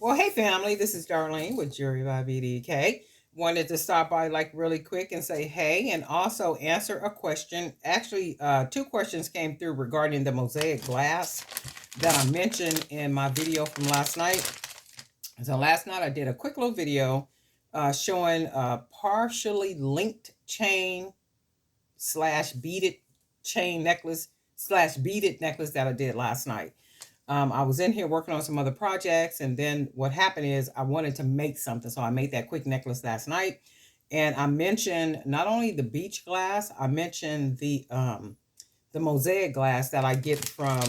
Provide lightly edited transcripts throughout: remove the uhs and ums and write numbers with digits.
Well, hey family, this is Darlene with Jewelry by BDK. Wanted to stop by like really quick and say hey, and also answer a question. Actually, two questions came through regarding the mosaic glass that I mentioned in my video from last night. So last night I did a quick little video showing a partially linked chain slash beaded chain necklace slash beaded necklace that I did last night. I was in here working on some other projects, and then what happened is I wanted to make something, so I made that quick necklace last night. And I mentioned not only the beach glass, I mentioned the mosaic glass that I get from.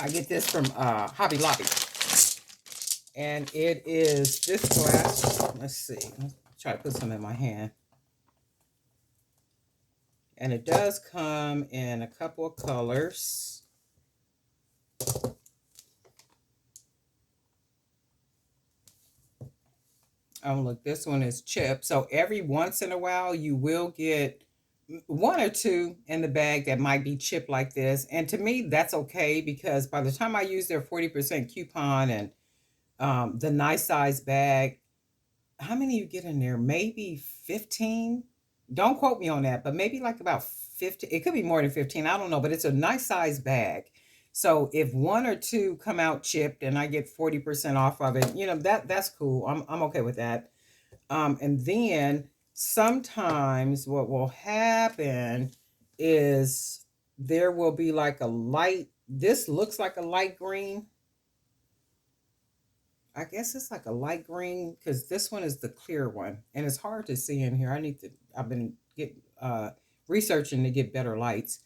I get this from Hobby Lobby, and it is this glass. Let's see. Let's try to put some in my hand. And it does come in a couple of colors. Oh, look, this one is chip. So every once in a while, you will get one or two in the bag that might be chipped like this. And to me, that's okay because by the time I use their 40% coupon and the nice size bag, how many you get in there? Maybe 15. Don't quote me on that, but maybe like about 50. It could be more than 15. I don't know, but it's a nice size bag. So if one or two come out chipped and I get 40% off of it, that's cool. I'm okay with that. And then sometimes what will happen is there will be like a light, this looks like a light green. I guess it's like a light green because this one is the clear one and it's hard to see in here. I've been researching to get better lights,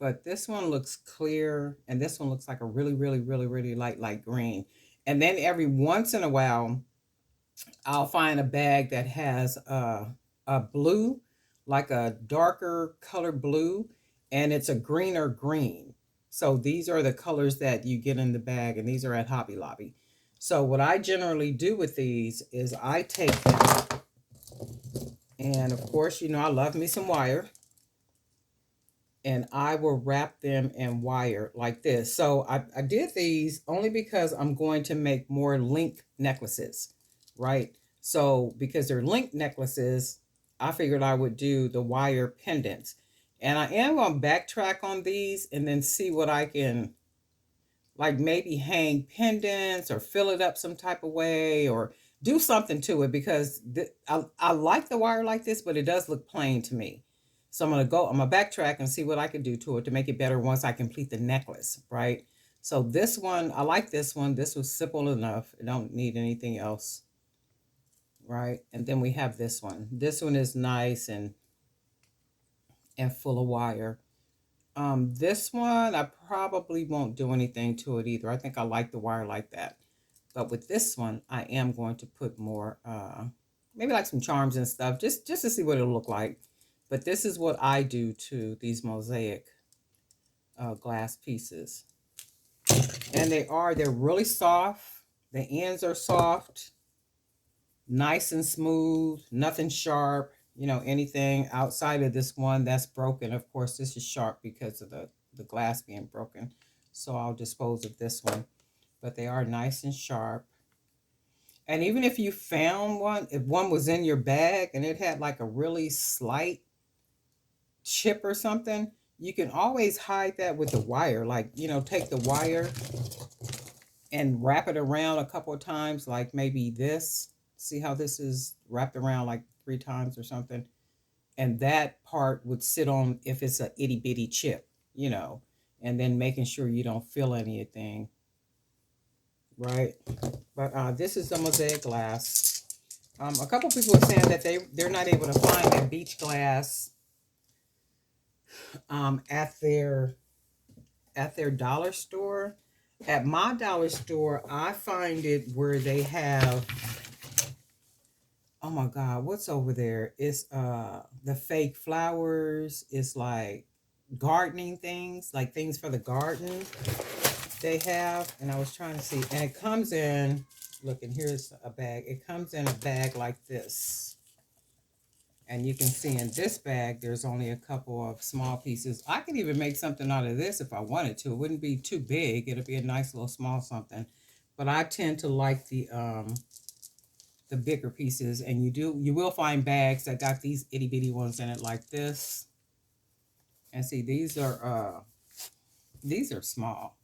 but this one looks clear and this one looks like a really, really, really, really light green. And then every once in a while, I'll find a bag that has a blue, like a darker color blue, and it's a greener green. So these are the colors that you get in the bag, and these are at Hobby Lobby. So what I generally do with these is I take them, and of course, I love me some wire, and I will wrap them in wire like this. So I did these only because I'm going to make more link necklaces, right? So because they're link necklaces, I figured I would do the wire pendants. And I am going to backtrack on these and then see what I can, like maybe hang pendants or fill it up some type of way or do something to it because I like the wire like this, but it does look plain to me. So I'm gonna backtrack and see what I can do to it to make it better once I complete the necklace, right? So this one, I like this one. This was simple enough. I don't need anything else, right? And then we have this one. This one is nice and full of wire. This one, I probably won't do anything to it either. I think I like the wire like that. But with this one, I am going to put more, maybe like some charms and stuff, just to see what it'll look like. But this is what I do to these mosaic glass pieces. And they're really soft. The ends are soft, nice and smooth, nothing sharp. Anything outside of this one that's broken. Of course, this is sharp because of the glass being broken. So I'll dispose of this one. But they are nice and sharp. And even if you found one, if one was in your bag and it had like a really slight chip or something, you can always hide that with the wire. Like, take the wire and wrap it around a couple of times, like maybe this. See how this is wrapped around like 3 times or something? And that part would sit on if it's a itty bitty chip, and then making sure you don't feel anything, right? But this is the mosaic glass. A couple people are saying that they're not able to find that beach glass at their dollar store. At my dollar store, I find it where they have, oh my God, what's over there? It's the fake flowers. It's like gardening things, like things for the garden they have. And I was trying to see, and it comes in, look, and here's a bag. It comes in a bag like this. And you can see in this bag, there's only a couple of small pieces. I could even make something out of this if I wanted to. It wouldn't be too big. It'll be a nice little small something. but I tend to like the bigger pieces. And you will find bags that got these itty bitty ones in it like this. And see, these are small.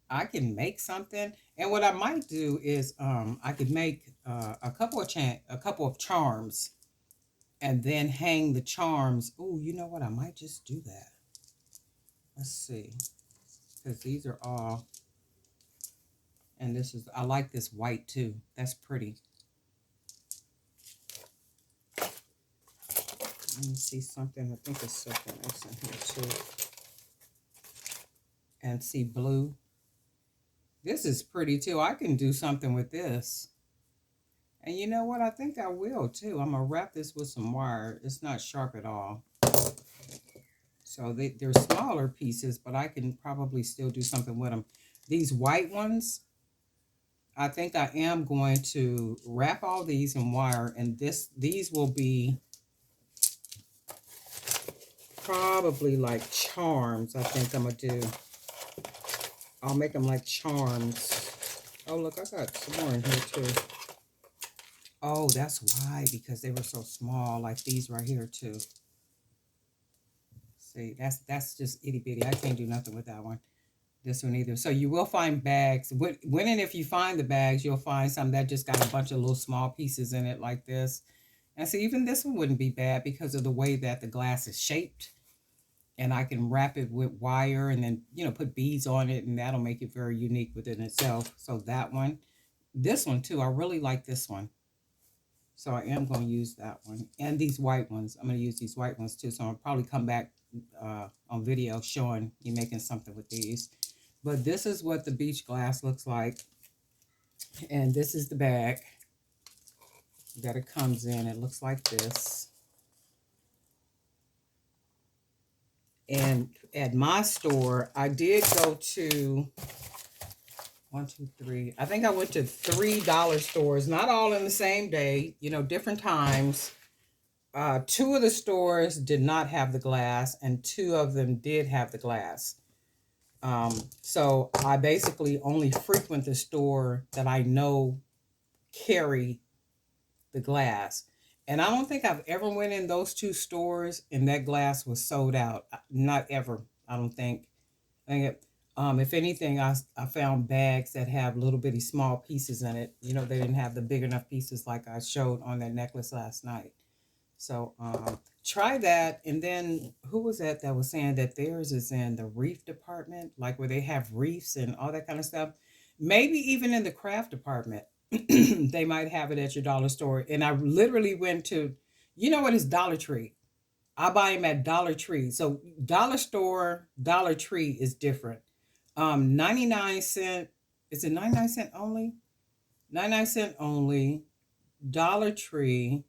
I can make something, and what I might do is I could make a couple of charms, and then hang the charms. Oh, you know what? I might just do that. Let's see, because these are all, and this is, I like this white too. That's pretty. Let me see something. I think there's something else in here too. And see blue. This is pretty too. I can do something with this. And you know what? I think I will too. I'm going to wrap this with some wire. It's not sharp at all. So they're smaller pieces, but I can probably still do something with them. These white ones, I think I am going to wrap all these in wire. And these will be probably like charms. I think I'm going to do. I'll make them like charms. Oh, look, I got some more in here too. Oh, that's why, because they were so small, like these right here too. See, that's just itty bitty. I can't do nothing with that one. This one either. So you will find bags. When and if you find the bags, you'll find some that just got a bunch of little small pieces in it like this. And so even this one wouldn't be bad because of the way that the glass is shaped. And I can wrap it with wire and then, put beads on it, and that'll make it very unique within itself. So that one. This one too. I really like this one. So I am going to use that one. And these white ones. I'm going to use these white ones too. So I'll probably come back on video showing you making something with these. But this is what the beach glass looks like. And this is the bag that it comes in. It looks like this. And at my store, I did go to 1, 2, 3. I think I went to $3 stores, not all in the same day, different times. 2 of the stores did not have the glass, and 2 of them did have the glass. So I basically only frequent the store that I know carry the glass. And I don't think I've ever went in those 2 stores and that glass was sold out. Not ever, I don't think. If anything, I found bags that have little bitty small pieces in it. They didn't have the big enough pieces like I showed on that necklace last night. So try that. And then who was that was saying that theirs is in the reef department, like where they have reefs and all that kind of stuff. Maybe even in the craft department. They might have it at your dollar store. And I literally went to, what is Dollar Tree? I buy them at Dollar Tree. So dollar store, Dollar Tree is different. 99 cent, is it 99 cent only? 99 cent only, Dollar Tree.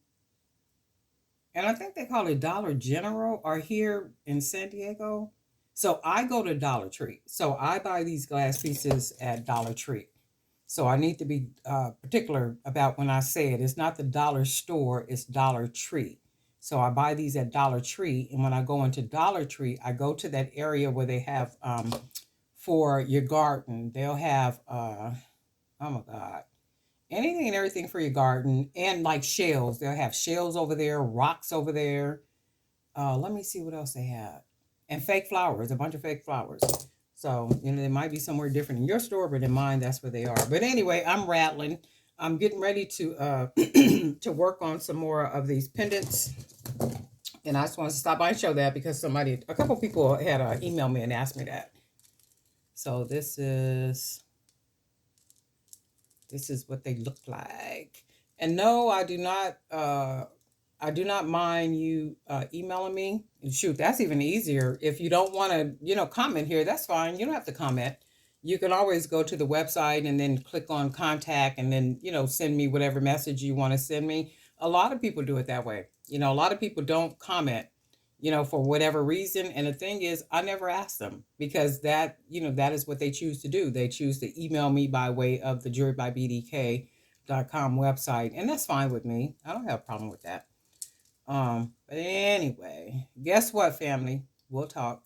And I think they call it Dollar General are here in San Diego. So I go to Dollar Tree. So I buy these glass pieces at Dollar Tree. So I need to be particular about when I say it. It's not the dollar store, it's Dollar Tree. So I buy these at Dollar Tree. And when I go into Dollar Tree, I go to that area where they have for your garden. They'll have, oh my God, anything and everything for your garden. And like shells. They'll have shells over there, rocks over there. Let me see what else they have. And fake flowers, a bunch of fake flowers. So, they might be somewhere different in your store, but in mine, that's where they are. But anyway, I'm rattling. I'm getting ready to to work on some more of these pendants. And I just want to stop by and show that because a couple people had emailed me and asked me that. So this is what they look like. And no, I do not mind you emailing me. And shoot, that's even easier. If you don't want to, comment here, that's fine. You don't have to comment. You can always go to the website and then click on contact and then, send me whatever message you want to send me. A lot of people do it that way. A lot of people don't comment, for whatever reason. And the thing is, I never ask them because that is what they choose to do. They choose to email me by way of the jewelrybybdk.com website. And that's fine with me. I don't have a problem with that. But anyway, guess what, family? We'll talk.